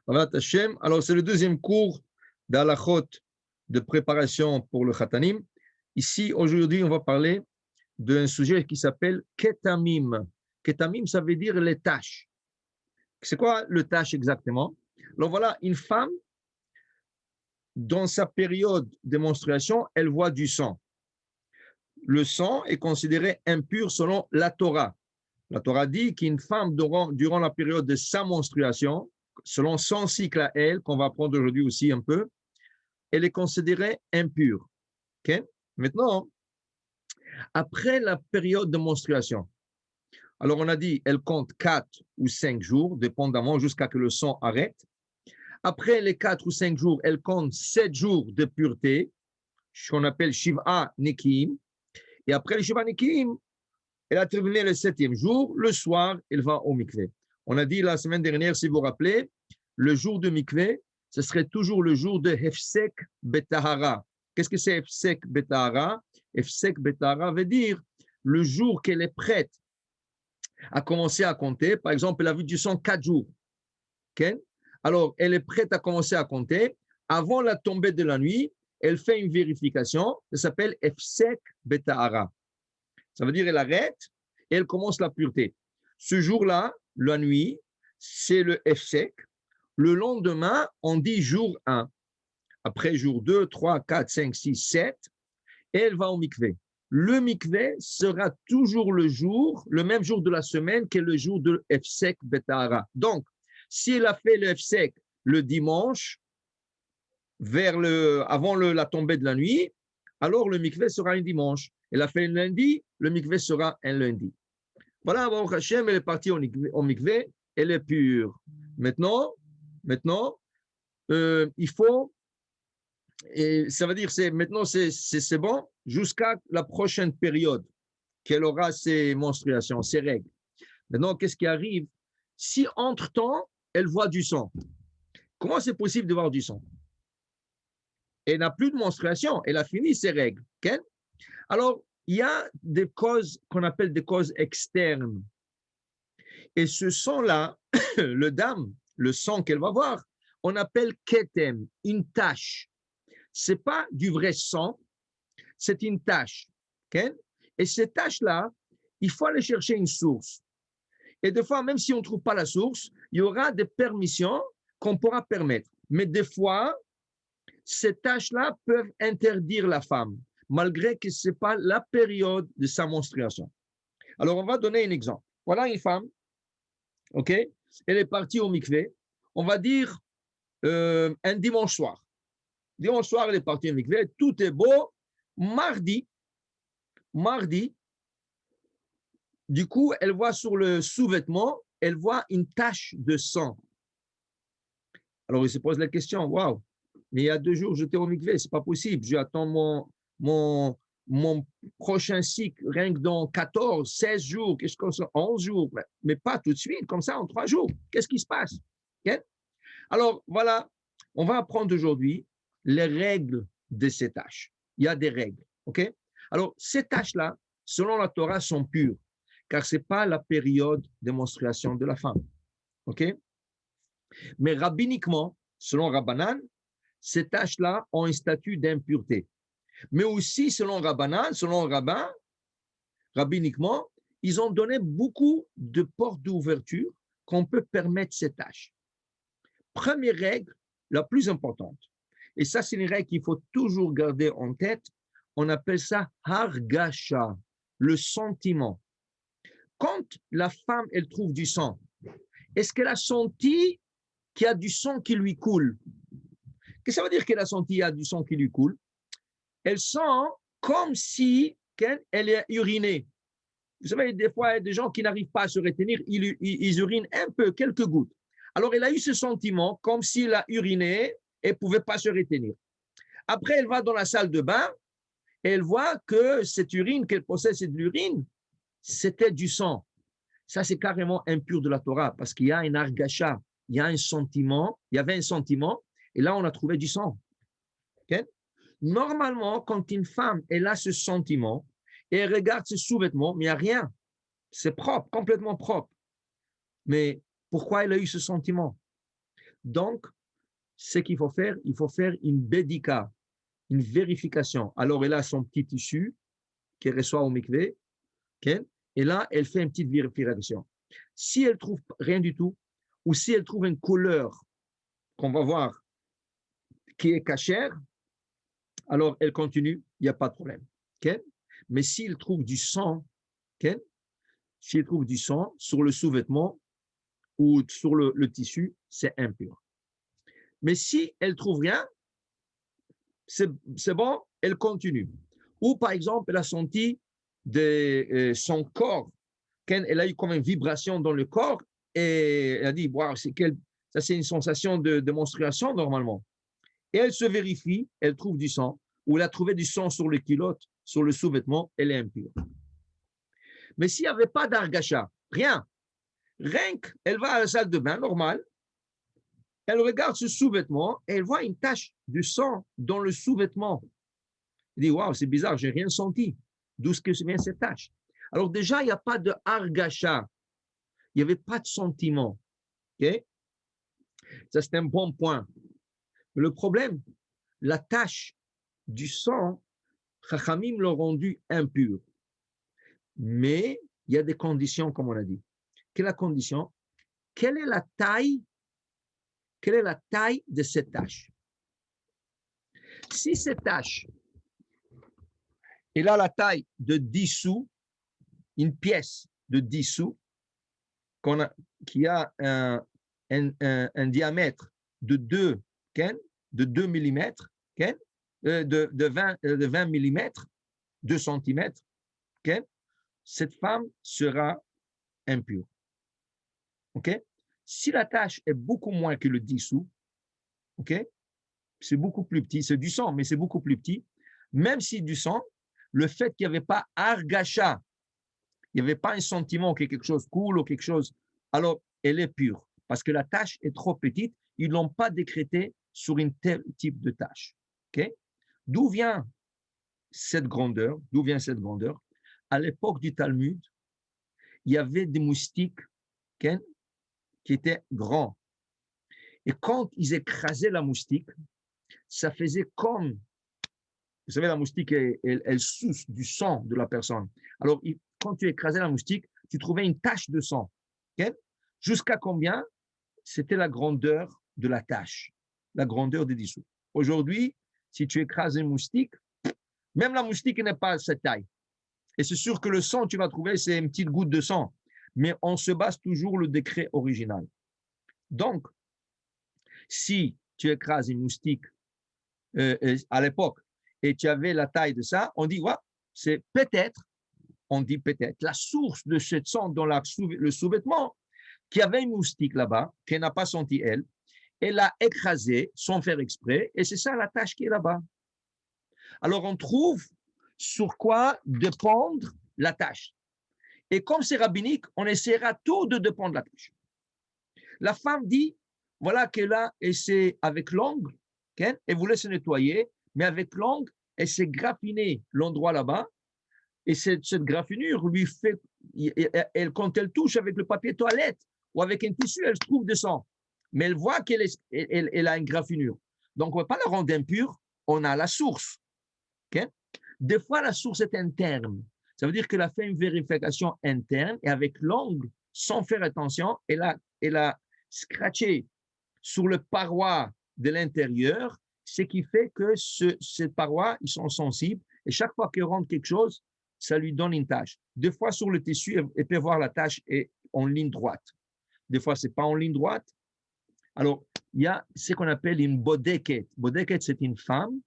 Alors, c'est le deuxième cours d'Halachot de préparation pour le Khatanim. Ici, aujourd'hui, on va parler d'un sujet qui s'appelle Ketamim. Ketamim, ça veut dire les taches. C'est quoi le tache exactement? Alors voilà, une femme, dans sa période de menstruation, elle voit du sang. Le sang est considéré impur selon la Torah. La Torah dit qu'une femme, durant la période de sa menstruation, selon son cycle à elle, qu'on va apprendre aujourd'hui aussi un peu, elle est considérée impure. Okay? Maintenant, après la période de menstruation, alors on a dit, elle compte 4 ou 5 jours, dépendamment, jusqu'à que le sang arrête. Après les 4 ou 5 jours, elle compte 7 jours de pureté, ce qu'on appelle Shiva Nekim. Et après le Shiva Nekim, elle a terminé le 7e jour. Le soir, elle va au mikvé. On a dit la semaine dernière, si vous vous rappelez, le jour de mikvé, ce serait toujours le jour de Hefsek Betahara. Qu'est-ce que c'est Hefsek Betahara? Hefsek Betahara veut dire le jour qu'elle est prête à commencer à compter. Par exemple, elle a vu du sang 4 jours. Okay? Alors, elle est prête à commencer à compter. Avant la tombée de la nuit, elle fait une vérification. Ça s'appelle Hefsek Betahara. Ça veut dire qu'elle arrête et elle commence la pureté. Ce jour-là, la nuit, c'est le Hefsek. Le lendemain, on dit jour 1. Après jour 2, 3, 4, 5, 6, 7, et elle va au mikvé. Le mikvé sera toujours le même jour de la semaine que le jour de Hefsek Betahara. Donc, si elle a fait le Hefsek le dimanche, avant la tombée de la nuit, alors le mikvé sera un dimanche. Elle a fait un lundi, le mikvé sera un lundi. Voilà, Baruch Hashem, elle est partie au mikvé, elle est pure. Maintenant, il faut, et ça veut dire, maintenant c'est bon, jusqu'à la prochaine période qu'elle aura ses menstruations, ses règles. Maintenant, qu'est-ce qui arrive? Si entre-temps, elle voit du sang, comment c'est possible de voir du sang? Elle n'a plus de menstruation, elle a fini ses règles. Okay? Alors, il y a des causes qu'on appelle des causes externes. Et ce sang-là, le dam, le sang qu'elle va voir, on appelle ketem, une tache. Ce n'est pas du vrai sang, c'est une tache. Okay? Et cette tache-là, il faut aller chercher une source. Et des fois, même si on ne trouve pas la source, il y aura des permissions qu'on pourra permettre. Mais des fois, ces taches-là peuvent interdire la femme, malgré que ce n'est pas la période de sa menstruation. Alors, on va donner un exemple. Voilà une femme, ok? Elle est partie au mikvé, on va dire un dimanche soir. Dimanche soir, elle est partie au mikvé, tout est beau. Mardi, du coup, elle voit sur le sous-vêtement, elle voit une tache de sang. Alors, il se pose la question, waouh, mais il y a 2 jours, j'étais au mikvé, c'est pas possible. J'attends mon prochain cycle, rien que dans 14, 16 jours, 11 jours, mais pas tout de suite, comme ça, en 3 jours. Qu'est-ce qui se passe? Okay? Alors, voilà, on va apprendre aujourd'hui les règles de ces tâches. Il y a des règles, ok? Alors, ces tâches-là, selon la Torah, sont pures, car ce n'est pas la période de menstruation de la femme, ok? Mais rabbiniquement, selon Rabbanan, ces tâches-là ont un statut d'impureté. Mais aussi, selon Rabbanan, selon rabbiniquement, ils ont donné beaucoup de portes d'ouverture qu'on peut permettre ces tâches. Première règle, la plus importante, et ça c'est une règle qu'il faut toujours garder en tête, on appelle ça hargasha, le sentiment. Quand la femme, elle trouve du sang, est-ce qu'elle a senti qu'il y a du sang qui lui coule? Qu'est-ce que ça veut dire qu'elle a senti qu'il y a du sang qui lui coule? Elle sent comme si elle est urinée. Vous savez, des fois, il y a des gens qui n'arrivent pas à se retenir, ils urinent un peu, quelques gouttes. Alors, elle a eu ce sentiment comme s'il a uriné et ne pouvait pas se retenir. Après, elle va dans la salle de bain et elle voit que cette urine qu'elle possède, c'est de l'urine, c'était du sang. Ça, c'est carrément impur de la Torah parce qu'il y a un argacha, il y a un sentiment, il y avait un sentiment et là, on a trouvé du sang. Okay? Normalement, quand une femme, elle a ce sentiment et elle regarde ses sous-vêtements, mais il n'y a rien. C'est propre, complètement propre. Mais pourquoi elle a eu ce sentiment? Donc, ce qu'il faut faire, il faut faire une bédika, une vérification. Alors, elle a son petit tissu qu'elle reçoit au mikvé, okay? Et là, elle fait une petite vérification. Si elle trouve rien du tout, ou si elle trouve une couleur qu'on va voir qui est cachère, alors elle continue, il n'y a pas de problème. Okay? Mais s'il trouve du sang, okay? S'il trouve du sang sur le sous-vêtement ou sur le tissu, c'est impur. Mais si elle trouve rien, c'est bon, elle continue. Ou par exemple, elle a senti son corps, elle a eu comme une vibration dans le corps et elle a dit, wow, ça c'est une sensation de menstruation normalement. Et elle se vérifie, elle trouve du sang, ou elle a trouvé du sang sur le culotte, sur le sous-vêtement, elle est impure. Mais s'il n'y avait pas d'argacha, rien qu'elle va à la salle de bain normale, elle regarde ce sous-vêtement et elle voit une tache de sang dans le sous-vêtement. Elle dit, waouh, c'est bizarre, j'ai rien senti. D'où vient cette tache? Alors déjà, il n'y a pas de argacha, il n'y avait pas de sentiment. Okay? Ça, c'est un bon point. Mais le problème, la tache du sang, Chachamim l'ont rendu impur. Mais il y a des conditions, comme on a dit. Quelle est la condition? Quelle est la taille de cette tache? Si cette tache, elle a la taille de 10 sous, une pièce de 10 sous, qui a un diamètre de 2 mm, de 20 mm, 2 cm, cette femme sera impure. Okay? Si la tache est beaucoup moins que le 10 sous, okay? C'est beaucoup plus petit, c'est du sang, mais c'est beaucoup plus petit. Même si du sang, le fait qu'il n'y avait pas argacha, il n'y avait pas un sentiment que quelque chose coule ou quelque chose, alors elle est pure. Parce que la tache est trop petite, ils ne l'ont pas décrété sur un tel type de tache. Okay? D'où vient cette grandeur? D'où vient cette grandeur? À l'époque du Talmud, il y avait des moustiques okay, qui étaient grands. Et quand ils écrasaient la moustique, ça faisait comme, vous savez, la moustique, elle suce du sang de la personne. Alors, quand tu écrasais la moustique, tu trouvais une tache de sang. Okay? Jusqu'à combien? C'était la grandeur de la tache, la grandeur des dissous. Aujourd'hui, si tu écrases une moustique, même la moustique n'est pas à cette taille. Et c'est sûr que le sang, tu vas trouver, c'est une petite goutte de sang. Mais on se base toujours le décret original. Donc, si tu écrases une moustique à l'époque et tu avais la taille de ça, on dit, ouais, c'est peut-être, on dit peut-être, la source de ce sang dans le sous-vêtement, qu'il y avait une moustique là-bas, qu'elle n'a pas senti elle l'a écrasée sans faire exprès, et c'est ça la tâche qui est là-bas. Alors on trouve sur quoi dépendre la tâche. Et comme c'est rabbinique, on essaiera tout de dépendre la tâche. La femme dit, voilà qu'elle a essayé avec l'ongle, okay, elle voulait se nettoyer, mais avec l'ongle, elle s'est graffinée l'endroit là-bas, et cette graffinure lui fait, quand elle touche avec le papier toilette ou avec un tissu, elle trouve du sang. Mais elle voit qu'elle a une graffinure. Donc, on ne va pas la rendre impure, on a la source. Okay? Des fois, la source est interne. Ça veut dire qu'elle a fait une vérification interne et avec l'ongle, sans faire attention, elle a scratché sur le paroi de l'intérieur, ce qui fait que ces parois, ils sont sensibles et chaque fois qu'elle rentre quelque chose, ça lui donne une tâche. Des fois, sur le tissu, elle peut voir la tâche est en ligne droite. Des fois, ce n'est pas en ligne droite. Alors, il y a ce qu'on appelle une bodeket. Bodeket, c'est une femme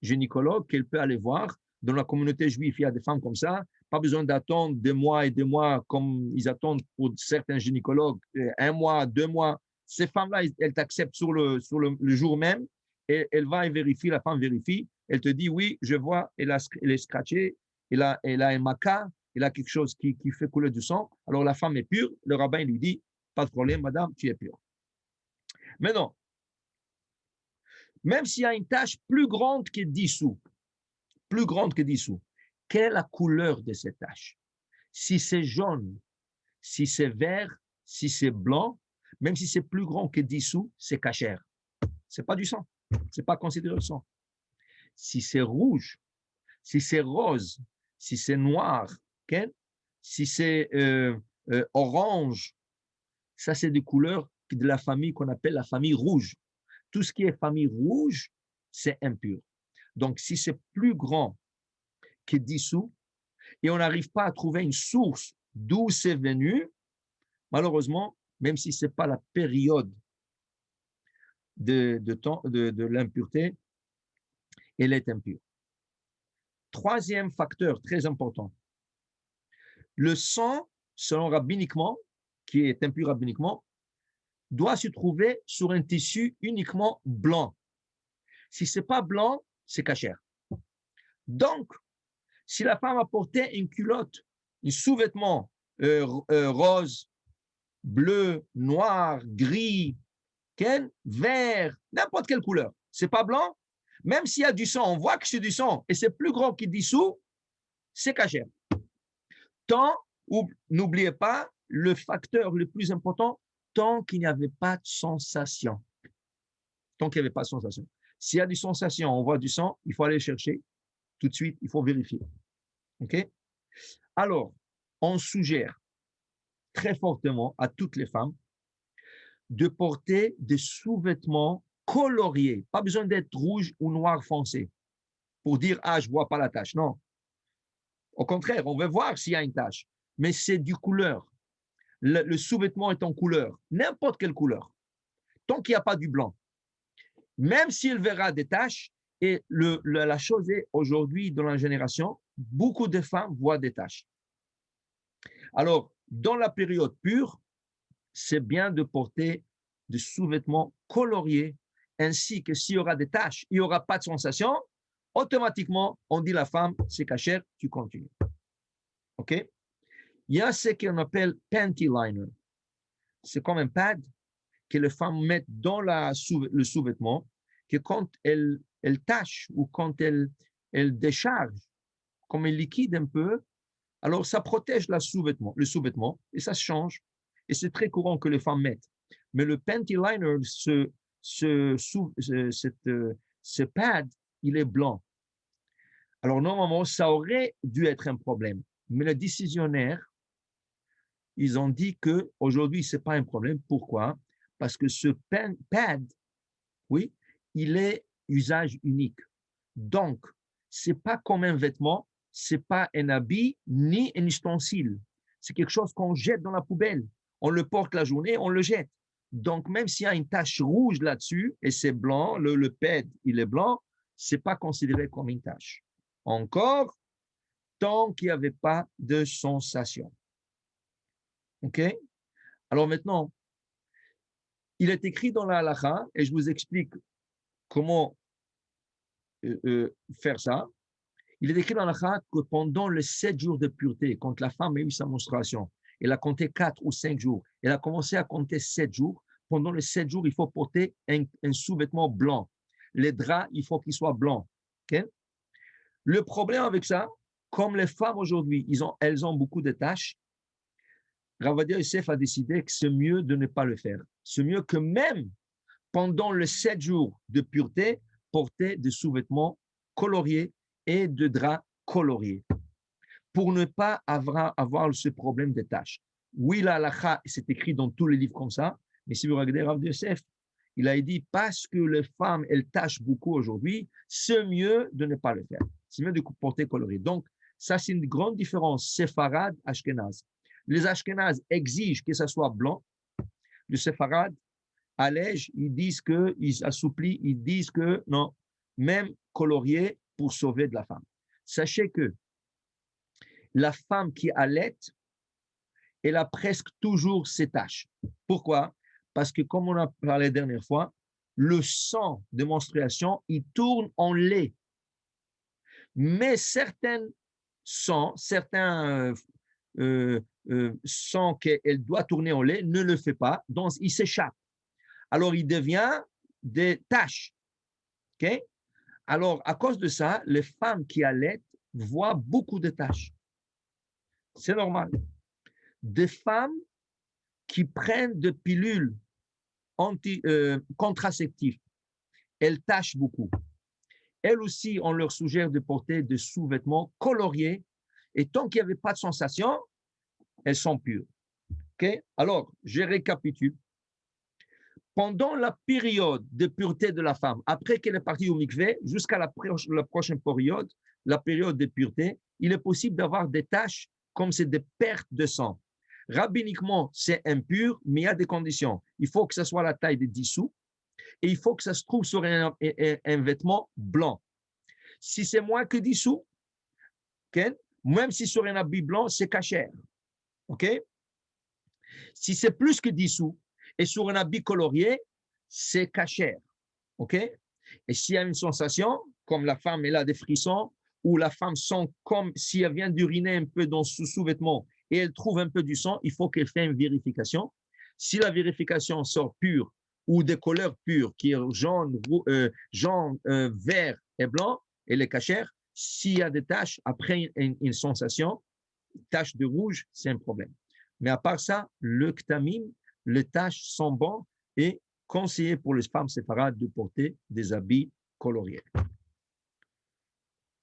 gynécologue qu'elle peut aller voir. Dans la communauté juive, il y a des femmes comme ça. Pas besoin d'attendre 2 mois et 2 mois comme ils attendent pour certains gynécologues, 1 mois, 2 mois. Ces femmes-là, elles t'acceptent sur le jour même et elle va et vérifie, la femme vérifie. Elle te dit, oui, je vois, elle est scratchée, elle a un maca, elle a quelque chose qui fait couler du sang. Alors la femme est pure. Le rabbin lui dit, pas de problème, madame, tu es pure. Mais non, même s'il y a une tache plus grande que 10 sous, quelle est la couleur de cette tache? Si c'est jaune, si c'est vert, si c'est blanc, même si c'est plus grand que 10 sous, c'est cachère. Ce n'est pas du sang. Ce n'est pas considéré le sang. Si c'est rouge, si c'est rose, si c'est noir, okay? Si c'est orange, ça c'est des couleurs de la famille qu'on appelle la famille rouge. Tout ce qui est famille rouge, c'est impur. Donc, si c'est plus grand que 10 sous et on n'arrive pas à trouver une source d'où c'est venu, malheureusement, même si ce n'est pas la période de l'impureté, elle est impure. Troisième facteur très important, le sang, selon rabbiniquement, qui est impur rabbiniquement, doit se trouver sur un tissu uniquement blanc. Si ce n'est pas blanc, c'est cachère. Donc, si la femme a porté une culotte, un sous-vêtement rose, bleu, noir, gris, vert, n'importe quelle couleur, c'est pas blanc, même s'il y a du sang, on voit que c'est du sang et c'est plus grand qu'il dissout, c'est cachère. Tant, ou n'oubliez pas, le facteur le plus important, tant qu'il n'y avait pas de sensation. Tant qu'il n'y avait pas de sensation. S'il y a des sensations, on voit du sang, il faut aller chercher tout de suite, il faut vérifier. OK? Alors, on suggère très fortement à toutes les femmes de porter des sous-vêtements coloriés. Pas besoin d'être rouge ou noir foncé pour dire « Ah, je ne vois pas la tache ». Non. Au contraire, on veut voir s'il y a une tache. Mais c'est du couleur. Le sous-vêtement est en couleur. N'importe quelle couleur. Tant qu'il n'y a pas du blanc. Même s'il verra des taches, et la chose est, aujourd'hui, dans la génération, beaucoup de femmes voient des taches. Alors, dans la période pure, c'est bien de porter des sous-vêtements coloriés, ainsi que s'il y aura des taches, il n'y aura pas de sensation, automatiquement, on dit la femme, c'est cachère, tu continues. OK? Il y a ce qu'on appelle panty liner. C'est comme un pad que les femmes mettent dans le sous-vêtement, que quand elles tâchent ou quand elles déchargent, comme un liquide un peu, alors ça protège le sous-vêtement, et ça se change. Et c'est très courant que les femmes mettent. Mais le panty liner, ce pad, il est blanc. Alors normalement, ça aurait dû être un problème. Mais les décisionnaires, ils ont dit qu'aujourd'hui, ce n'est pas un problème. Pourquoi? Parce que ce pad, oui, il est usage unique. Donc, ce n'est pas comme un vêtement, ce n'est pas un habit ni un ustensile. C'est quelque chose qu'on jette dans la poubelle. On le porte la journée, on le jette. Donc, même s'il y a une tache rouge là-dessus, et c'est blanc, le pad, il est blanc, ce n'est pas considéré comme une tache. Encore, tant qu'il n'y avait pas de sensation. OK? Alors maintenant, il est écrit dans la halakha, et je vous explique comment faire ça. Il est écrit dans la halakha que pendant les 7 jours de pureté, quand la femme a eu sa menstruation, elle a compté 4 ou 5 jours, elle a commencé à compter 7 jours. Pendant les 7 jours, il faut porter un sous-vêtement blanc. Les draps, il faut qu'ils soient blancs. Okay? Le problème avec ça, comme les femmes aujourd'hui, elles ont beaucoup de tâches, Rav Ovadia Yosef a décidé que c'est mieux de ne pas le faire. C'est mieux que même pendant les 7 jours de pureté, porter des sous-vêtements coloriés et de draps coloriés pour ne pas avoir ce problème de taches. Oui, la halakha, c'est écrit dans tous les livres comme ça, mais si vous regardez Rav Yosef, il a dit parce que les femmes, elles tâchent beaucoup aujourd'hui, c'est mieux de ne pas le faire. C'est mieux de porter coloré. Donc, ça, c'est une grande différence séfarade, ashkénaze. Les ashkénazes exigent que ça soit blanc. Le séfarade allège, ils disent ils assouplissent, ils disent que non, même colorié pour sauver de la femme. Sachez que la femme qui allait, elle a presque toujours ses taches. Pourquoi? Parce que comme on a parlé la dernière fois, le sang de menstruation, il tourne en lait. Mais certains sangs qu'elle doit tourner en lait ne le fait pas, donc il s'échappe. Alors il devient des taches. Okay? Alors à cause de ça, les femmes qui allaitent voient beaucoup de taches. C'est normal. Des femmes qui prennent des pilules contraceptifs, elles tachent beaucoup. Elles aussi, on leur suggère de porter des sous-vêtements coloriés. Et tant qu'il n'y avait pas de sensation, elles sont pures. Okay? Alors, je récapitule. Pendant la période de pureté de la femme, après qu'elle est partie au mikvé, jusqu'à la prochaine période, la période de pureté, il est possible d'avoir des taches comme c'est des pertes de sang. Rabbiniquement, c'est impur, mais il y a des conditions. Il faut que ce soit la taille de 10 sous et il faut que ça se trouve sur un vêtement blanc. Si c'est moins que 10 sous, okay, même si sur un habit blanc, c'est cachère. Okay? Si c'est plus que 10 sous et sur un habit colorié, c'est cachère. Okay? Et s'il y a une sensation, comme la femme elle a des frissons, ou la femme sent comme si elle vient d'uriner un peu dans son sous-vêtement et elle trouve un peu du sang, il faut qu'elle fasse une vérification. Si la vérification sort pure ou des couleurs pures, qui est jaune, vert et blanc, elle est cachère. S'il y a des taches après une sensation, taches de rouge, c'est un problème. Mais à part ça, le ktamim, les taches sont bonnes et conseillé pour les femmes séfarades de porter des habits coloriés.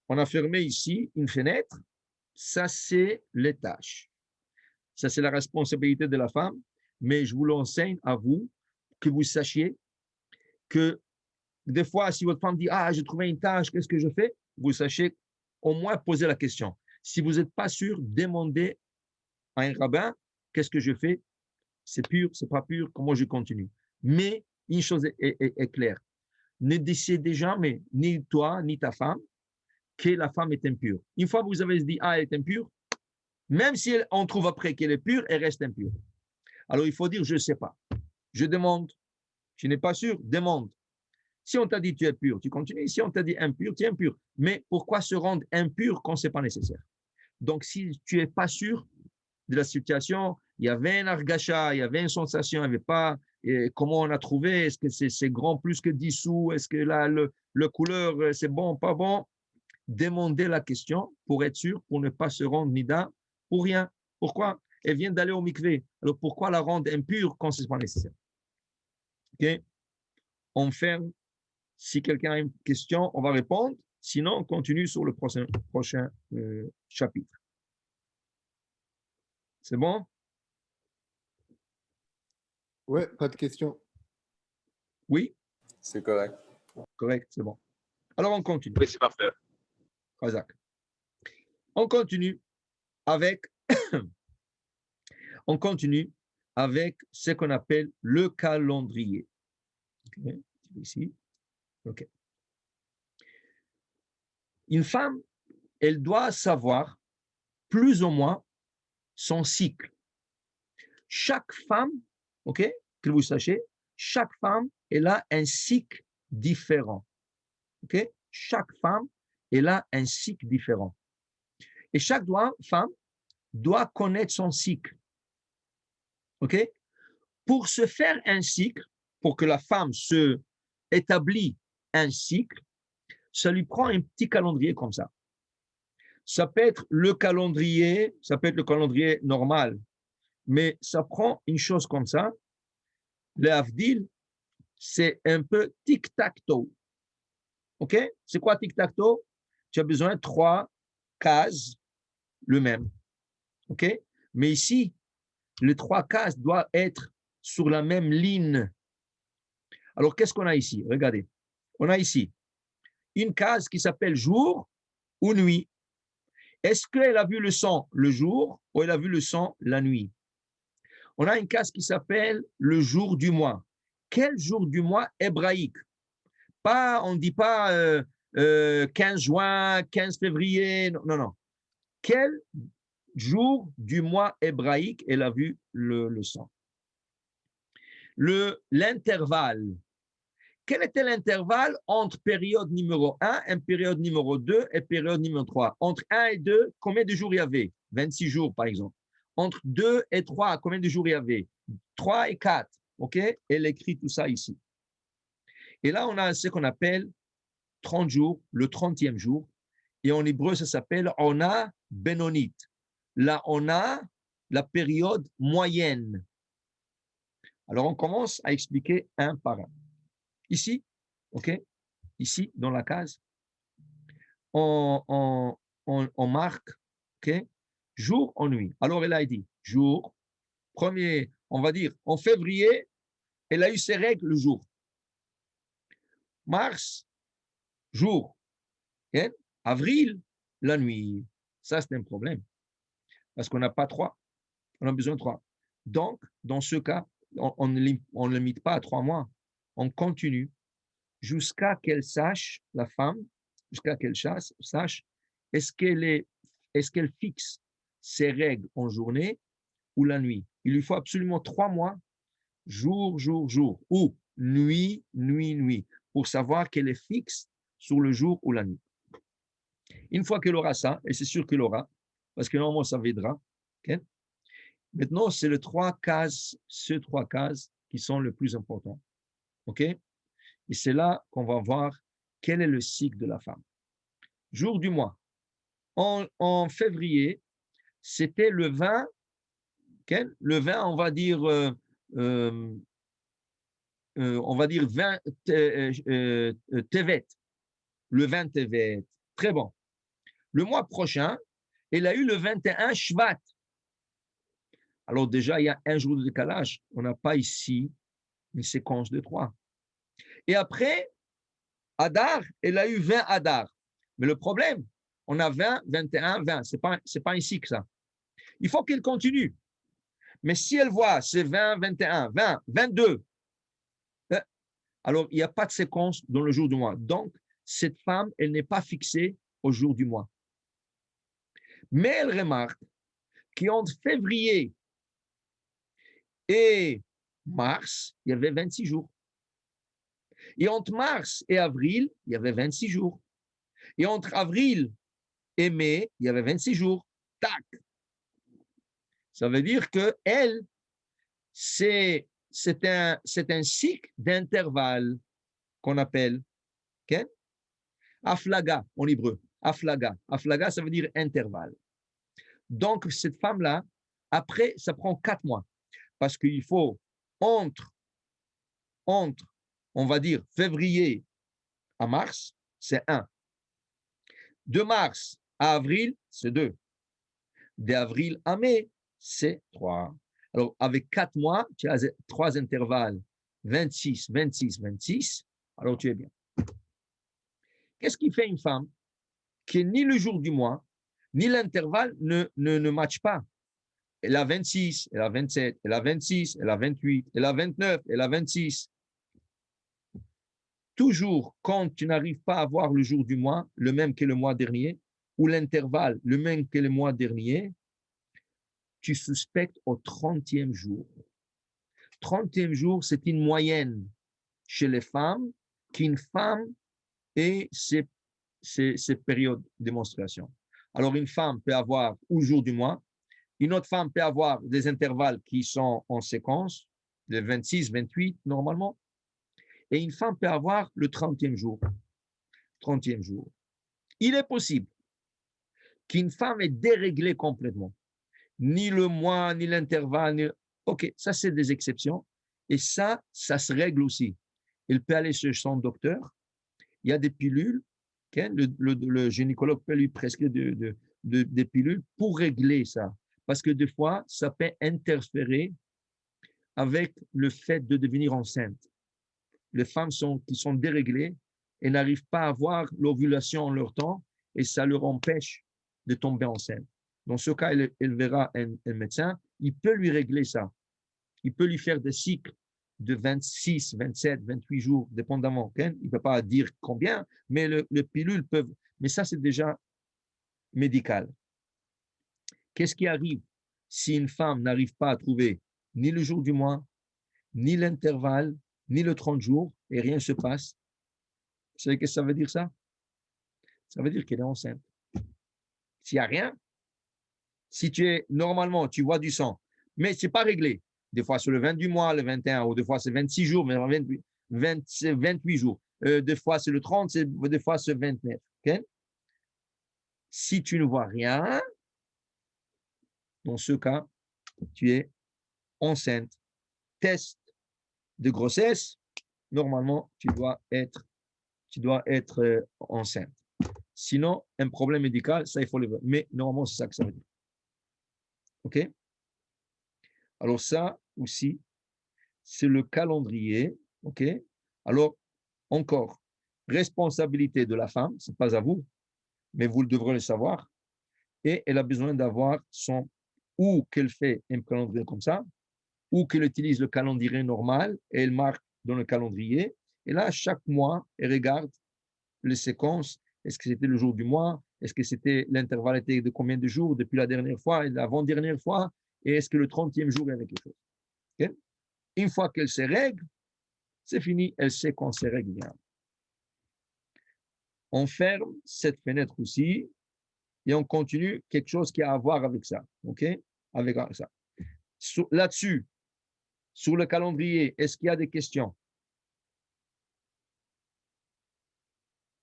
On a fermé ici une fenêtre. Ça, c'est les tâches. Ça, c'est la responsabilité de la femme. Mais je vous l'enseigne à vous, que vous sachiez que des fois, si votre femme dit « Ah, j'ai trouvé une tâche, qu'est-ce que je fais ?» Vous sachez au moins poser la question. Si vous n'êtes pas sûr, demandez à un rabbin « Qu'est-ce que je fais? C'est pur, c'est pas pur, comment je continue ?» Mais une chose est claire. Ne décidez jamais, ni toi, ni ta femme, que la femme est impure. Une fois que vous avez dit « Ah, elle est impure », même si on trouve après qu'elle est pure, elle reste impure. Alors, il faut dire « Je ne sais pas ». Je demande. Tu n'es pas sûr? Demande. Si on t'a dit tu es pur, tu continues. Si on t'a dit impur, tu es impur. Mais pourquoi se rendre impur quand ce n'est pas nécessaire? Donc, si tu n'es pas sûr de la situation, il y avait un argacha, il y avait une sensation, il n'y avait pas, et comment on a trouvé, est-ce que c'est grand plus que 10 sous, est-ce que là, le couleur, c'est bon, pas bon? Demandez la question pour être sûr, pour ne pas se rendre nida pour rien. Pourquoi? Elle vient d'aller au mikvé. Alors, pourquoi la rendre impure quand ce n'est pas nécessaire? OK? On ferme. Si quelqu'un a une question, on va répondre. Sinon, on continue sur le prochain chapitre. C'est bon? Ouais, pas de question. Oui? C'est correct. Correct, c'est bon. Alors, on continue. Oui, c'est parfait. Razak. On continue avec ce qu'on appelle le calendrier. Okay. Ici. OK. Une femme, elle doit savoir plus ou moins son cycle. Chaque femme, OK, que vous sachiez, chaque femme, elle a un cycle différent. OK? Chaque femme, elle a un cycle différent. Et chaque femme doit connaître son cycle. OK? Pour se faire un cycle, pour que la femme se établisse un cycle, ça lui prend un petit calendrier comme ça. Ça peut être le calendrier, ça peut être le calendrier normal, mais ça prend une chose comme ça. Le Havdil, c'est un peu tic-tac-toe. OK? C'est quoi tic-tac-toe? Tu as besoin de 3 cases, le même. OK? Mais ici, les 3 cases doivent être sur la même ligne. Alors, qu'est-ce qu'on a ici? Regardez. On a ici une case qui s'appelle jour ou nuit. Est-ce qu'elle a vu le sang le jour ou elle a vu le sang la nuit? On a une case qui s'appelle le jour du mois. Quel jour du mois hébraïque? On ne dit pas 15 juin, 15 février, non. Quel jour du mois hébraïque elle a vu le sang? L'intervalle. Quel était l'intervalle entre période numéro 1 et période numéro 2 et période numéro 3? Entre 1 et 2, combien de jours il y avait? 26 jours, par exemple. Entre 2 et 3, combien de jours il y avait? 3 et 4. OK? Elle écrit tout ça ici. Et là, on a ce qu'on appelle 30 jours, le 30e jour. Et en hébreu, ça s'appelle Ona Benonit. Là, on a la période moyenne. Alors, on commence à expliquer un par un. Ici, OK, ici, dans la case, on, on, on marque, OK, jour en nuit. Alors, elle a dit jour, premier, on va dire, en février, elle a eu ses règles le jour. Mars, jour. OK? Avril, la nuit. Ça, c'est un problème parce qu'on n'a pas trois. On a besoin de trois. Donc, dans ce cas, on ne limite pas à 3 mois. On continue jusqu'à qu'elle sache, la femme, jusqu'à qu'elle sache, est-ce qu'elle fixe ses règles en journée ou la nuit. Il lui faut absolument 3 mois, jour, jour, jour, ou nuit, nuit, nuit, pour savoir qu'elle est fixe sur le jour ou la nuit. Une fois qu'elle aura ça, et c'est sûr qu'elle aura, parce que normalement ça viendra, okay? Maintenant, c'est ces 3 cases qui sont les plus importants. OK? Et c'est là qu'on va voir quel est le cycle de la femme. Jour du mois. En février, c'était le 20. Okay? Le 20, euh, on va dire 20 Tevet. Le 20 Tevet. Très bon. Le mois prochain, elle a eu le 21 Shvat. Alors déjà, il y a un jour de décalage. On n'a pas ici une séquence de 3. Et après, Adar, elle a eu 20 Adar. Mais le problème, on a 20, 21, 20. Ce n'est pas ici que ça. Il faut qu'elle continue. Mais si elle voit, c'est 20, 21, 20, 22, alors il n'y a pas de séquence dans le jour du mois. Donc, cette femme, elle n'est pas fixée au jour du mois. Mais elle remarque qu'entre février et mars, il y avait 26 jours. Et entre mars et avril, il y avait 26 jours. Et entre avril et mai, il y avait 26 jours. Tac. Ça veut dire que elle, c'est un cycle d'intervalle qu'on appelle okay? Aflaga en hébreu. Aflaga. Aflaga, ça veut dire intervalle. Donc, cette femme-là, après, ça prend 4 mois. Parce qu'il faut entre, on va dire, février à mars, c'est 1. De mars à avril, c'est 2. D'avril à mai, c'est 3. Alors, avec 4 mois, tu as 3 intervalles, 26, 26, 26, alors tu es bien. Qu'est-ce qui fait une femme qui ni le jour du mois, ni l'intervalle ne matche pas? Elle a 26, elle a 27, elle a 26, elle a 28, elle a 29, elle a 26. Toujours, quand tu n'arrives pas à voir le jour du mois, le même que le mois dernier, ou l'intervalle, le même que le mois dernier, tu suspectes au 30e jour. 30e jour, c'est une moyenne chez les femmes qu'une femme ait ces périodes de menstruation. Alors, une femme peut avoir au jour du mois, une autre femme peut avoir des intervalles qui sont en séquence, de 26, 28 normalement, et une femme peut avoir le 30e jour. 30e jour. Il est possible qu'une femme est déréglée complètement. Ni le mois, ni l'intervalle. Ni... OK, ça, c'est des exceptions. Et ça se règle aussi. Elle peut aller chez son docteur. Il y a des pilules. Okay? Le gynécologue peut lui prescrire des pilules pour régler ça. Parce que des fois, ça peut interférer avec le fait de devenir enceinte. Les femmes qui sont déréglées et n'arrivent pas à avoir l'ovulation en leur temps et ça leur empêche de tomber enceinte. Dans ce cas, elle verra un médecin, il peut lui régler ça. Il peut lui faire des cycles de 26, 27, 28 jours, dépendamment. Il ne peut pas dire combien, mais les pilules peuvent. Mais ça, c'est déjà médical. Qu'est-ce qui arrive si une femme n'arrive pas à trouver ni le jour du mois, ni l'intervalle, ni le 30 jours, et rien ne se passe? Vous savez qu'est-ce que ça veut dire ça? Ça veut dire qu'elle est enceinte. S'il n'y a rien, si normalement, tu vois du sang, mais ce n'est pas réglé. Des fois, c'est le 20 du mois, le 21, ou des fois, c'est 26 jours, mais 28 jours. Des fois, c'est le 30, des fois, c'est 29. Okay? Si tu ne vois rien, dans ce cas, tu es enceinte. Test de grossesse, normalement, tu dois être enceinte. Sinon, un problème médical, ça, il faut le voir. Mais normalement, c'est ça que ça veut dire. OK? Alors, ça aussi, c'est le calendrier. OK? Alors, encore, responsabilité de la femme, ce n'est pas à vous, mais vous devrez le savoir. Et elle a besoin d'avoir ou qu'elle fait un calendrier comme ça, ou qu'elle utilise le calendrier normal et elle marque dans le calendrier. Et là, chaque mois, elle regarde les séquences. Est-ce que c'était le jour du mois? Est-ce que c'était l'intervalle était de combien de jours depuis la dernière fois et l'avant-dernière fois? Et est-ce que le 30e jour, il y avait quelque chose? Okay? Une fois qu'elle se règle, c'est fini, elle sait qu'on se règle bien. On ferme cette fenêtre aussi et on continue quelque chose qui a à voir avec ça. OK? Avec ça. Là-dessus, sur le calendrier, est-ce qu'il y a des questions?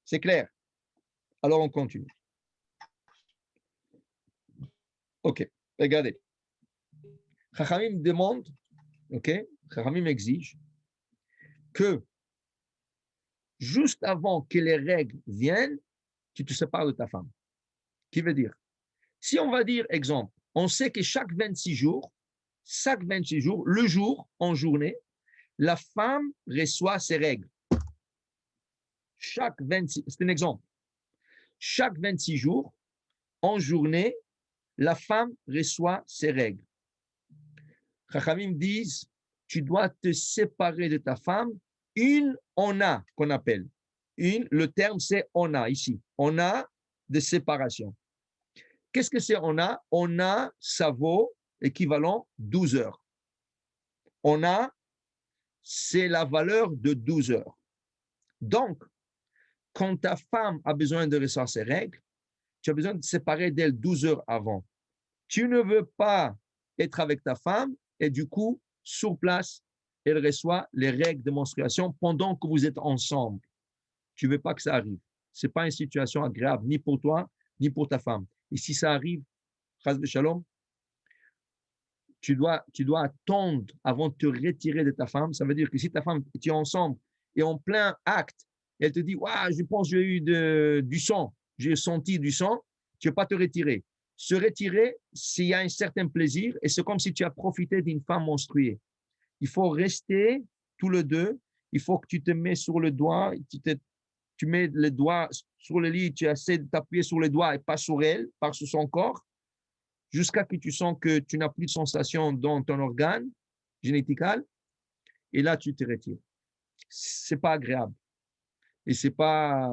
C'est clair? Alors, on continue. OK. Regardez. Chachamim demande, OK? Chachamim exige que juste avant que les règles viennent, tu te sépares de ta femme. Qui veut dire, si on va dire, exemple, on sait que chaque 26 jours, le jour en journée, la femme reçoit ses règles. Chaque 26, c'est un exemple. Chaque 26 jours, en journée, la femme reçoit ses règles. Chachamim disent, tu dois te séparer de ta femme, une ona qu'on appelle. Le terme c'est ona ici. Ona de séparation. Qu'est-ce que c'est ona? Ona, ça vaut équivalent 12 heures. Ona, c'est la valeur de 12 heures. Donc, quand ta femme a besoin de recevoir ses règles, tu as besoin de te séparer d'elle 12 heures avant. Tu ne veux pas être avec ta femme et du coup, sur place, elle reçoit les règles de menstruation pendant que vous êtes ensemble. Tu ne veux pas que ça arrive. Ce n'est pas une situation agréable, ni pour toi, ni pour ta femme. Et si ça arrive, chas v'shalom, tu dois attendre avant de te retirer de ta femme. Ça veut dire que si ta femme, tu es ensemble et en plein acte, elle te dit, ouais, je pense que j'ai eu du sang, j'ai senti du sang, tu ne veux pas te retirer. Se retirer, s'il y a un certain plaisir, et c'est comme si tu as profité d'une femme menstruée. Il faut rester tous les deux. Il faut que tu te mets sur le doigt, tu mets le doigt sur le lit, tu essaies de t'appuyer sur le doigt et pas sur elle, pas sur son corps, jusqu'à ce que tu sens que tu n'as plus de sensation dans ton organe génétical, et là, tu te retires. Ce n'est pas agréable. Et ce n'est pas...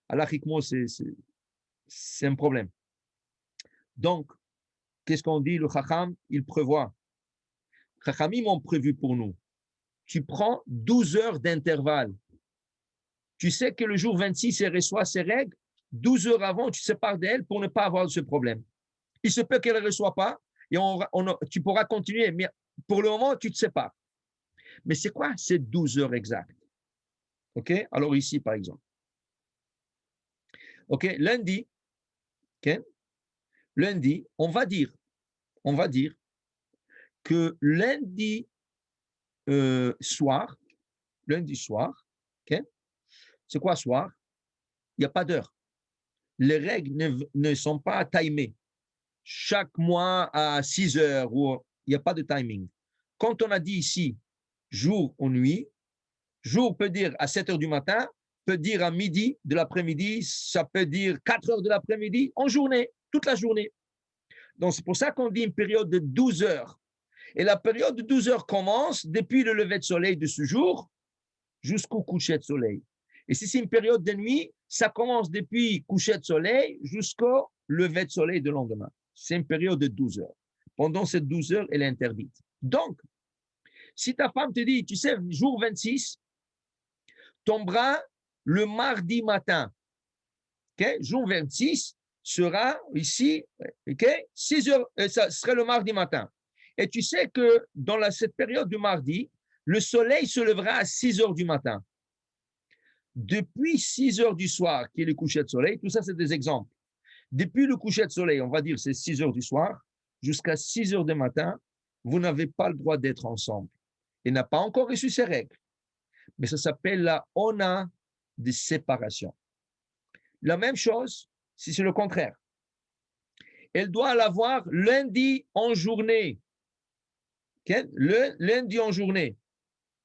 Halachiquement, c'est un problème. Donc, qu'est-ce qu'on dit? Le Chacham, il prévoit. Chachamim ont prévu pour nous. Tu prends 12 heures d'intervalle. Tu sais que le jour 26, elle reçoit ses règles. 12 heures avant, tu te sépares d'elle pour ne pas avoir ce problème. Il se peut qu'elle ne reçoit pas et tu pourras continuer, mais pour le moment, tu te sépares. Mais c'est quoi ces 12 heures exactes? OK? Alors ici, par exemple. OK? Lundi, OK? Lundi, on va dire que lundi soir, OK? C'est quoi soir? Il n'y a pas d'heure. Les règles ne sont pas timées. Chaque mois à 6 heures, il n'y a pas de timing. Quand on a dit ici jour ou nuit, jour peut dire à 7 heures du matin, peut dire à midi de l'après-midi, ça peut dire 4 heures de l'après-midi, en journée, toute la journée. Donc, c'est pour ça qu'on dit une période de 12 heures. Et la période de 12 heures commence depuis le lever de soleil de ce jour jusqu'au coucher de soleil. Et si c'est une période de nuit, ça commence depuis coucher de soleil jusqu'au lever de soleil de lendemain. C'est une période de 12 heures. Pendant ces 12 heures, elle est interdite. Donc, si ta femme te dit, tu sais, jour 26, tombera le mardi matin. Okay? Jour 26 sera ici, okay? 6 heures, ça serait le mardi matin. Et tu sais que dans cette période du mardi, le soleil se lèvera à 6 heures du matin. Depuis 6 heures du soir, qui est le coucher de soleil, tout ça, c'est des exemples. Depuis le coucher de soleil, on va dire c'est 6 heures du soir, jusqu'à 6 heures du matin, vous n'avez pas le droit d'être ensemble. et n'a pas encore reçu ses règles. Mais ça s'appelle la ona de séparation. La même chose si c'est le contraire. Elle doit l'avoir lundi en journée. Okay? Le lundi en journée.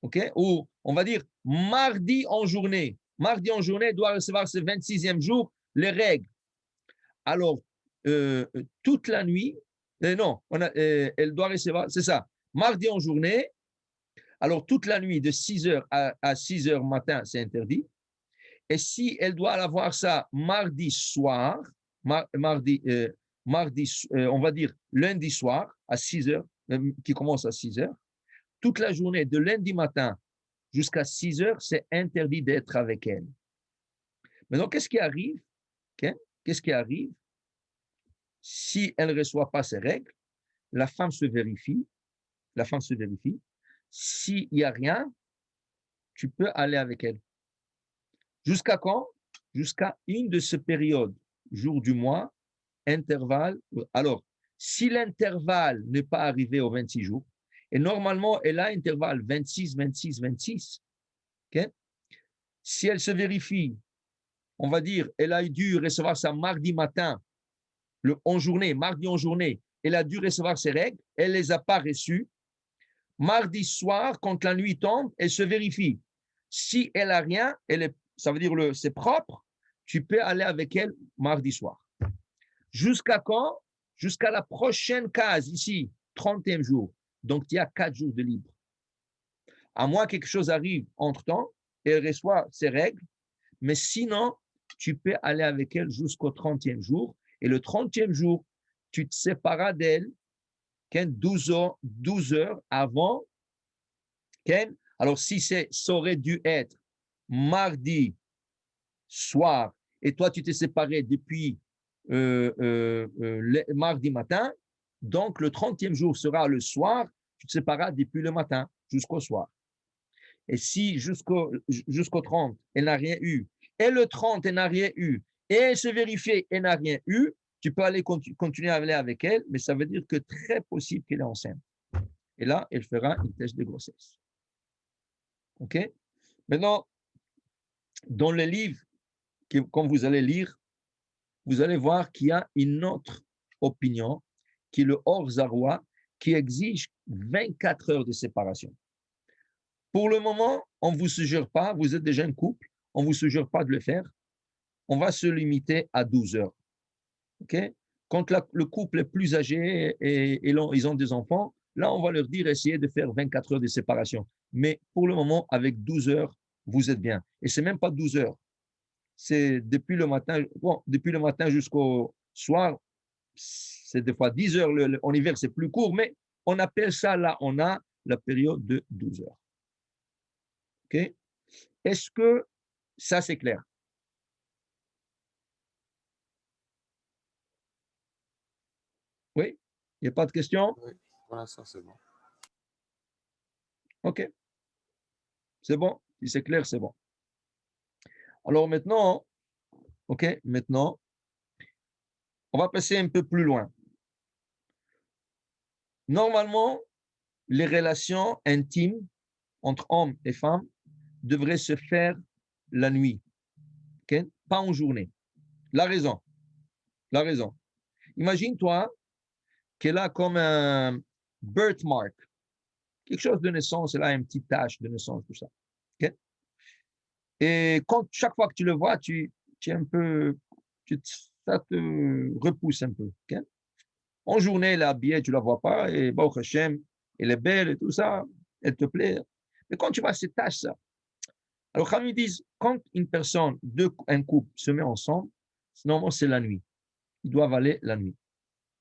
Okay? Ou on va dire mardi en journée. Mardi en journée, elle doit recevoir ce 26e jour les règles. Alors, toute la nuit, non, elle doit recevoir, c'est ça, mardi en journée. Alors, toute la nuit, de 6h à 6h matin, c'est interdit. Et si elle doit avoir ça mardi soir, mardi, on va dire lundi soir à 6h, qui commence à 6h, toute la journée, de lundi matin jusqu'à 6h, c'est interdit d'être avec elle. Maintenant, qu'est-ce qui arrive? Okay? Qu'est-ce qui arrive si elle ne reçoit pas ses règles? La femme se vérifie. La femme se vérifie. S'il n'y a rien, tu peux aller avec elle. Jusqu'à quand? Jusqu'à une de ces périodes, jour du mois, intervalle. Alors, si l'intervalle n'est pas arrivé aux 26 jours, et normalement, elle a intervalle 26, 26, 26, okay? Si elle se vérifie, on va dire, elle a dû recevoir ça mardi matin, en journée, mardi en journée, elle a dû recevoir ses règles, elle ne les a pas reçues. Mardi soir, quand la nuit tombe, elle se vérifie. Si elle n'a rien, ça veut dire c'est propre, tu peux aller avec elle mardi soir. Jusqu'à quand? Jusqu'à la prochaine case, ici, 30e jour. Donc, il y a 4 jours de libre. À moins que quelque chose arrive entre-temps, elle reçoit ses règles, mais sinon, tu peux aller avec elle jusqu'au 30e jour. Et le 30e jour, tu te séparas d'elle 12 heures avant. Alors, si ça aurait dû être mardi soir et toi, tu t'es séparé depuis mardi matin, donc le 30e jour sera le soir, tu te sépareras depuis le matin jusqu'au soir. Et si jusqu'au 30, elle n'a rien eu, et le 30, elle n'a rien eu, et elle se vérifie, elle n'a rien eu, tu peux aller continuer à aller avec elle, mais ça veut dire que très possible qu'elle est enceinte. Et là, elle fera une test de grossesse. OK? Maintenant, dans le livre, quand vous allez lire, vous allez voir qu'il y a une autre opinion, qui est le Or Zaroua, qui exige 24 heures de séparation. Pour le moment, on ne vous suggère pas, vous êtes déjà un couple, on ne vous suggère pas de le faire. On va se limiter à 12 heures. Okay? Quand le couple est plus âgé et ils ont des enfants, là, on va leur dire essayez de faire 24 heures de séparation. Mais pour le moment, avec 12 heures, vous êtes bien. Et ce n'est même pas 12 heures. C'est depuis le matin jusqu'au soir, c'est des fois 10 heures. En hiver, c'est plus court, mais on appelle ça, là, on a la période de 12 heures. OK? Est-ce que ça, c'est clair? Oui? Il n'y a pas de questions? Oui, pour l'instant, c'est bon. OK. C'est bon? Si c'est clair, c'est bon. Alors maintenant, OK, maintenant, on va passer un peu plus loin. Normalement, les relations intimes entre hommes et femmes devraient se faire la nuit, okay? Pas en journée. La raison. Imagine-toi qu'elle a comme un birthmark, quelque chose de naissance, elle a une petite tache de naissance, tout ça. Okay? Et chaque fois que tu le vois, tu es un peu, ça te repousse un peu. Okay? En journée, elle est habillée, tu ne la vois pas, et Baruch Hashem, elle est belle et tout ça, elle te plaît. Mais quand tu vois ces taches, ça. Alors, quand ils disent, quand une personne, un couple se met ensemble, normalement, c'est la nuit. Ils doivent aller la nuit.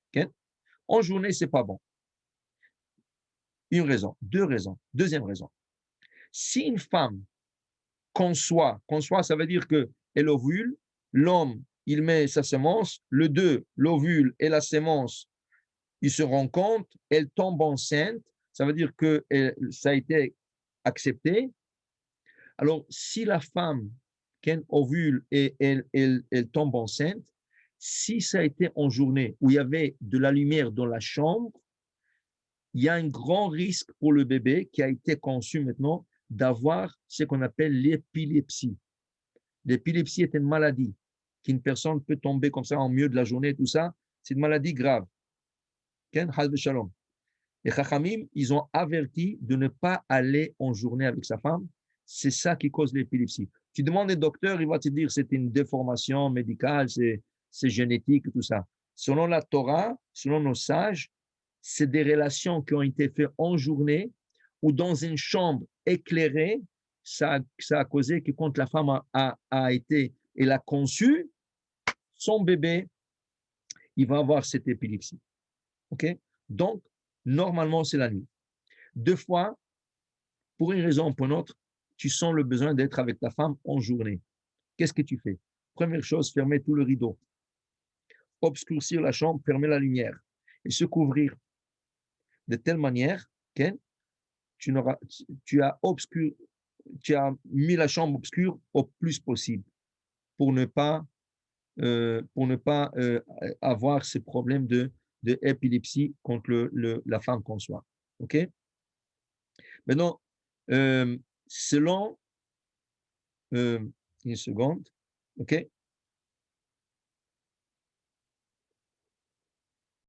Okay? En journée, ce n'est pas bon. Une raison. Deux raisons. Deuxième raison. Si une femme conçoit, ça veut dire qu'elle ovule, l'homme, il met sa semence, le deux, l'ovule et la semence, ils se rencontrent, elle tombe enceinte, ça veut dire que ça a été accepté. Alors, si la femme, qu'elle ovule et elle tombe enceinte, si ça a été en journée où il y avait de la lumière dans la chambre, il y a un grand risque pour le bébé qui a été conçu maintenant d'avoir ce qu'on appelle l'épilepsie. L'épilepsie est une maladie qu'une personne peut tomber comme ça en milieu de la journée, tout ça. C'est une maladie grave. Ken, Hal Shalom. Les Chachamim, ils ont averti de ne pas aller en journée avec sa femme. C'est ça qui cause l'épilepsie. Tu demandes au docteur, il va te dire c'est une déformation médicale, c'est génétique, tout ça. Selon la Torah, selon nos sages, c'est des relations qui ont été faites en journée ou dans une chambre éclairée. Ça a causé que quand la femme elle a conçu son bébé, il va avoir cette épilepsie. OK? Donc, normalement, c'est la nuit. Deux fois, pour une raison ou pour une autre, tu sens le besoin d'être avec ta femme en journée. Qu'est-ce que tu fais? Première chose, fermer tout le rideau. Obscurcir la chambre, fermer la lumière et se couvrir de telle manière que tu as mis la chambre obscure au plus possible pour ne pas, avoir ce problème de épilepsie quand la femme conçoit. OK? Maintenant, selon, une seconde, OK?